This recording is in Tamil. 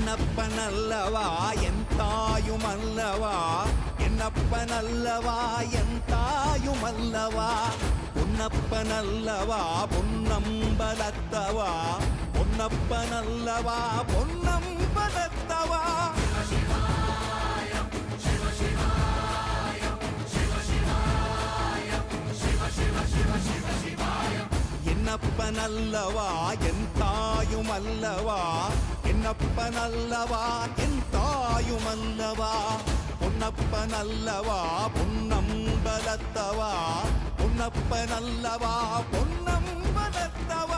என்னப்பனல்லவா என் தாயுமல்லவா, என்னப்பனல்லவா என் தாயுமல்லவா, பொன்னப்பனல்லவா பொன்னம்பலத்தவா, பொன்னப்பனல்லவா பொன்னம்பலத்தவா. என்னப்பனல்லவா என் தாயுமல்லவா, என்னப்பனல்லவா என் தாயுமல்லவா, பொன்னப்பனல்லவா பொன்னம்பலத்தவா, பொன்னப்பனல்லவா பொன்னம்பலத்தவா.